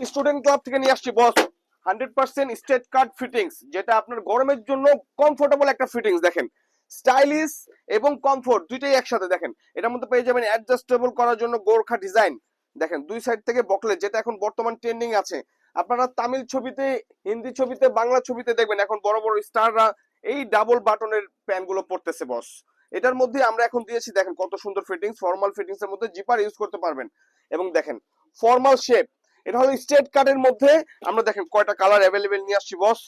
Student club থেকে নিয়ে আসছি বস 100% স্ট্রেট কাট ফিটিংস, যেটা আপনার গরমের জন্য কমফোর্টেবল একটা ফিটিংস। দেখেন স্টাইলিশ এবং কমফোর্ট দুইটাই একসাথে। দেখেন এটার মধ্যে পেয়ে যাবেন অ্যাডজাস্টেবল করার জন্য গোর্খা ডিজাইন। দেখেন দুই সাইড থেকে বকলেট, যেটা এখন বর্তমান ট্রেন্ডিং আছে। আপনারা তামিল ছবিতে, হিন্দি ছবিতে, বাংলা ছবিতে দেখবেন এখন বড় বড় স্টাররা এই ডাবল বাটনের প্যান্ট গুলো পরতেছে বস। এটার মধ্যে আমরা এখন দিয়েছি দেখেন কত সুন্দর ফিটিংস, ফর্মাল ফিটিংস এর মধ্যে জিপার ইউজ করতে পারবেন। এবং দেখেন ফর্মাল শেপ, এটা হলো স্ট্রেট কাটের মধ্যে। আমরা দেখেন কয়টা কালার অ্যাভেলেবেল নিয়ে আসছি বস।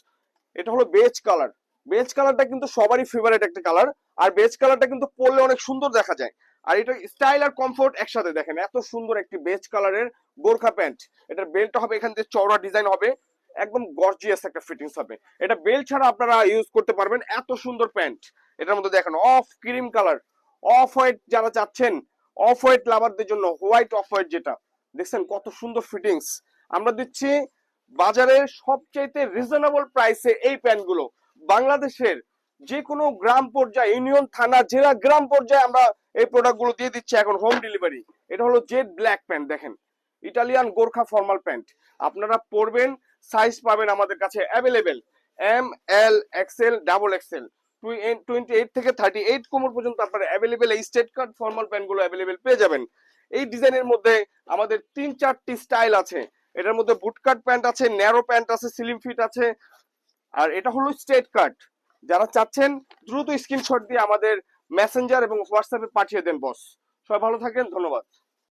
এটা হলো বেজ কালার। বেজ কালারটা কিন্তু সবারই ফেভারিট একটা কালার। আর বেজ কালারটা কিন্তু পরলে অনেক সুন্দর দেখা যায়। আর এটা স্টাইল আর কমফোর্ট একসাথে। দেখেন এত সুন্দর একটি বেজ কালারের গোর্খা প্যান্ট। এটার বেল্টটা হবে এখান দিয়ে চওড়া ডিজাইন হবে, একদম গর্জিয়াস একটা ফিটিংস হবে। এটা বেল্ট ছাড়া আপনারা ইউজ করতে পারবেন, এত সুন্দর প্যান্ট। এটার মধ্যে দেখেন of cream colour, off white যারা চাচ্ছেন, অফ হোয়াইট লাভারদের জন্য হোয়াইট অফ হোয়াইট, যেটা দেখছেন কত সুন্দর ফিটিংস। আমরা দিচ্ছি বাজারের সবচাইতে রিজনেবল প্রাইসে এই প্যান্টগুলো। বাংলাদেশের যে কোনো গ্রাম পর্যায়ে, ইউনিয়ন, থানা, জেলা, গ্রাম পর্যায়ে আমরা এই প্রোডাক্টগুলো দিয়ে দিচ্ছি এখন হোম ডেলিভারি। এটা হলো জেড ব্ল্যাক প্যান্ট। দেখেন ইটালিয়ান গোর্খা ফর্মাল প্যান্ট। আপনারা পরবেন, সাইজ পাবেন আমাদের কাছে অ্যাভেলেবেল এম, এল, এক্সেল, ডাবল এক্সেল, 28 থেকে 38 কোমর পর্যন্ত আপনারা অ্যাভেলেবেল এই স্ট্রেট কাট ফর্মাল প্যান্টগুলো অ্যাভেলেবেল পেয়ে যাবেন। এই ডিজাইনের মধ্যে আমাদের 3-4টি স্টাইল আছে। এটার মধ্যে বুটকাট প্যান্ট আছে, ন্যারো প্যান্ট আছে, স্লিম ফিট আছে। আর এটা হলো স্ট্রেট কাট। যারা চাচ্ছেন দ্রুত স্ক্রিনশট দিয়ে আমাদের মেসেঞ্জার এবং হোয়াটসঅ্যাপে পাঠিয়ে দেন বস। সবাই ভালো থাকেন, ধন্যবাদ।